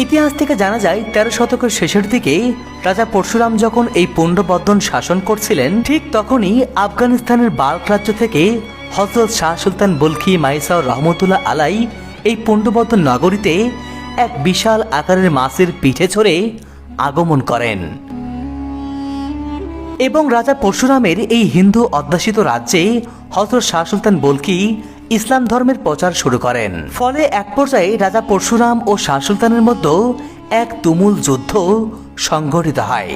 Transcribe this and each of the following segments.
ইতিহাস থেকে জানা যায় 13 শতকের শেষের দিকে রাজা পরশুরাম যখন এই পুণ্ড্রবর্ধন শাসন করছিলেন, ঠিক তখনই আফগানিস্তানের বাল্ক রাজ্য থেকে হযরত শাহ সুলতান বলখি মাইসাউর রহমতুল্লাহ আলাই এই পুণ্ড্রবর্ধন নগরীতে এক বিশাল আকারের মাছের পিঠে চড়ে আগমন করেন এবং রাজা পরশুরামের এই হিন্দু অধ্যাসিত রাজ্যে হযরত শাহ সুলতান বলখি ইসলাম ধর্মের প্রচার শুরু করেন। ফলে এক পর্যায়ে রাজা পরশুরাম ও শাহ সুলতানের মধ্যে এক তুমুল যুদ্ধ সংঘটিত হয়।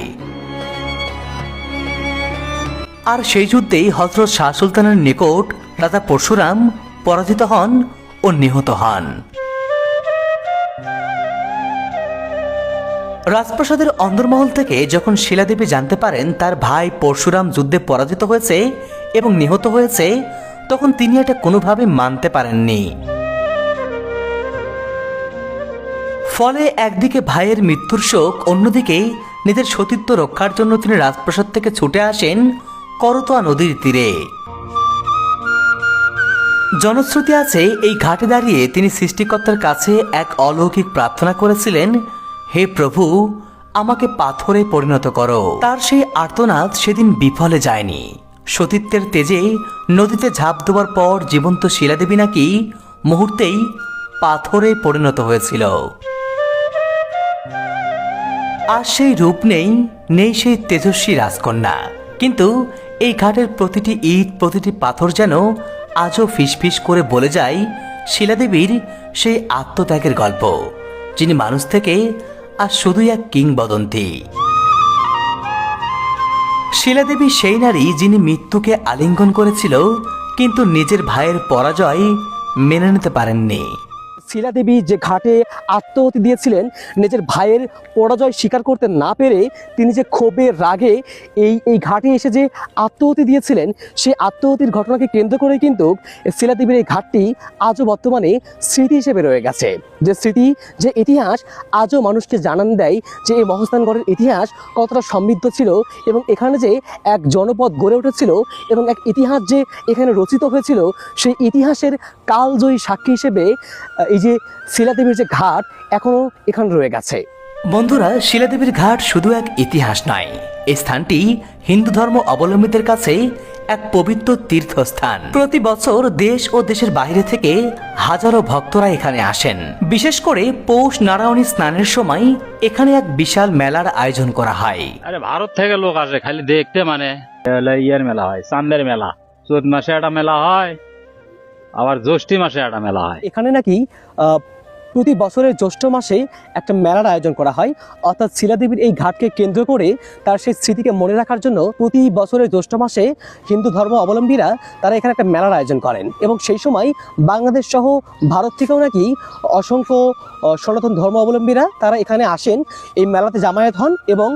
আর সেই যুদ্ধেই হযরত শাহ সুলতানের নিকট রাজা পরশুরাম পরাজিত হন ও নিহত হন। রাজপ্রাসাদের অন্দরমহল থেকে যখন শিলাদেবী জানতে পারেন তার ভাই পরশুরাম যুদ্ধে পরাজিত হয়েছে এবং নিহত হয়েছে, তখন তিনি এটা কোনোভাবে মানতে পারেননি। ফলে একদিকে ভাইয়ের মৃত্যুর শোক, অন্যদিকে নিজের সতীত্ব রক্ষার জন্য তিনি রাজপ্রাসাদ থেকে ছুটে আসেন করতোয়া নদীর তীরে। জনশ্রুতি আছে এই ঘাটে দাঁড়িয়ে তিনি সৃষ্টিকর্তার কাছে এক অলৌকিক প্রার্থনা করেছিলেন, হে প্রভু, আমাকে পাথরে পরিণত করো। তার সেই আর্তনাদ সেদিন বিফলে যায়নি। সতীত্বের তেজে নদীতে ঝাঁপ দেওয়ার পর জীবন্ত শিলাদেবী নাকি মুহূর্তেই পাথরে পরিণত হয়েছিল। আর সেই রূপ নেই সেই তেজস্বী রাজকন্যা। কিন্তু এই ঘাটের প্রতিটি ইট, প্রতিটি পাথর যেন আজও ফিসফিস করে বলে যায় শিলাদেবীর সেই আত্মত্যাগের গল্প, যিনি মানুষ থেকে আর শুধুই এক কিংবদন্তি। শিলাদেবী সেই নারী যিনি মৃত্যুকে আলিঙ্গন করেছিল, কিন্তু নিজের ভাইয়ের পরাজয় মেনে নিতে পারেননি। শিলাদেবী যে ঘাটে আত্মাহুতি দিয়েছিলেন, নিজের ভাইয়ের পরাজয় স্বীকার করতে না পেরে তিনি যে ক্ষোভের রাগে এই ঘাটে এসে যে আত্মাহুতি দিয়েছিলেন, সেই আত্মাহুতির ঘটনাকে কেন্দ্র করে কিন্তু শিলাদেবীর এই ঘাটটি আজও বর্তমানে স্মৃতি হিসেবে রয়ে গেছে। যে স্মৃতি, যে ইতিহাস আজও মানুষকে জানান দেয় যে এই মহাস্থানগড়ের ইতিহাস কতটা সমৃদ্ধ ছিল এবং এখানে যে এক জনপদ গড়ে উঠেছিল এবং এক ইতিহাস যে এখানে রচিত হয়েছিল, সেই ইতিহাসের কালজয়ী সাক্ষী হিসেবে এই যে শিলাদেবীর যে ঘাট এখনো এখানে রয়ে গেছে। বন্ধুরা, শিলাদেবীর ঘাট শুধু এক ইতিহাস নয়, এই স্থানটি হিন্দু ধর্ম অবলম্বীদের কাছে এক পবিত্র তীর্থস্থান। প্রতি বছর দেশ ও দেশের বাইরে থেকে হাজারো ভক্তরা এখানে আসেন। বিশেষ করে পৌষ নারায়ণী স্নানের সময় এখানে এক বিশাল মেলার আয়োজন করা হয়। আরে ভারত থেকে লোক আসে খালি দেখতে, মানে ইয়ার মেলা হয়, চান্দের মেলা, চৈত মাসে একটা মেলা হয়, আবার জ্যৈষ্ঠী মাসে একটা মেলা হয়। এখানে নাকি প্রতি বছরের জ্যৈষ্ঠ মাসে একটা মেলার আয়োজন করা হয়, অর্থাৎ শিলাদেবীর এই ঘাটকে কেন্দ্র করে তার সেই স্মৃতিকে মনে রাখার জন্য প্রতি বছরের জ্যৈষ্ঠ মাসে হিন্দু ধর্ম অবলম্বীরা তারা এখানে একটা মেলার আয়োজন করেন এবং সেই সময় বাংলাদেশ সহ ভারত থেকেও নাকি অসংখ্য সনাতন ধর্ম অবলম্বীরা তারা এখানে আসেন, এই মেলাতে জামায়াত হন এবং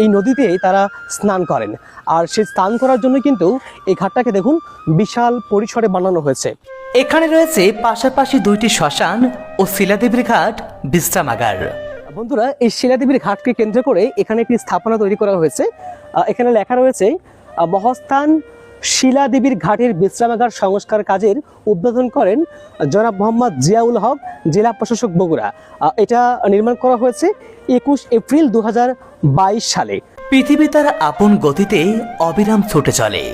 এই নদীতে তারা স্নান করেন। আর সেই স্নান করার জন্য কিন্তু এই ঘাটটাকে দেখুন বিশাল পরিসরে বানানো হয়েছে। এখানে রয়েছে পাশাপাশি দুইটি শ্মশান ও শিলাদেবীর ঘাট বিশ্রামাগার। বন্ধুরা, এই শিলাদেবীর ঘাটকে কেন্দ্র করে এখানে একটি স্থাপনা তৈরি করা হয়েছে। এখানে লেখা রয়েছে, মহাস্থান শিলাদেবীর ঘাটের বিশ্রামাগার সংস্কার কাজের উদ্বোধন করেন জনাব মোহাম্মদ জিয়াউল হক, জেলা প্রশাসক, বগুড়া। এটা নির্মাণ করা হয়েছে 21 এপ্রিল 2022 সালে। পৃথিবী তার আপন গতিতে অবিরাম ছুটে চলে,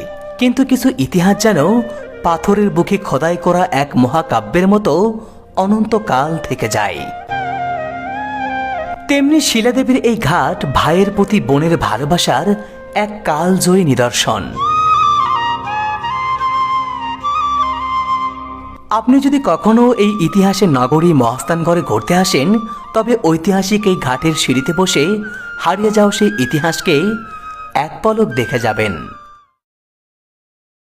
কিন্তু কিছু ইতিহাস যেন পাথরের বুকে খোদাই করা এক মহাকাব্যের মতো অনন্তকাল থেকে যায়। তেমনি শিলাদেবীর এই ঘাট ভাইয়ের প্রতি বোনের ভালোবাসার এক কালজয়ী নিদর্শন। আপনি যদি কখনো এই ইতিহাসের নগরী মহাস্থানগড়ে ঘুরতে আসেন, তবে ঐতিহাসিক এই ঘাটের সিঁড়িতে বসে হারিয়ে যাওয়া সেই ইতিহাসকে এক পলক দেখে যাবেন।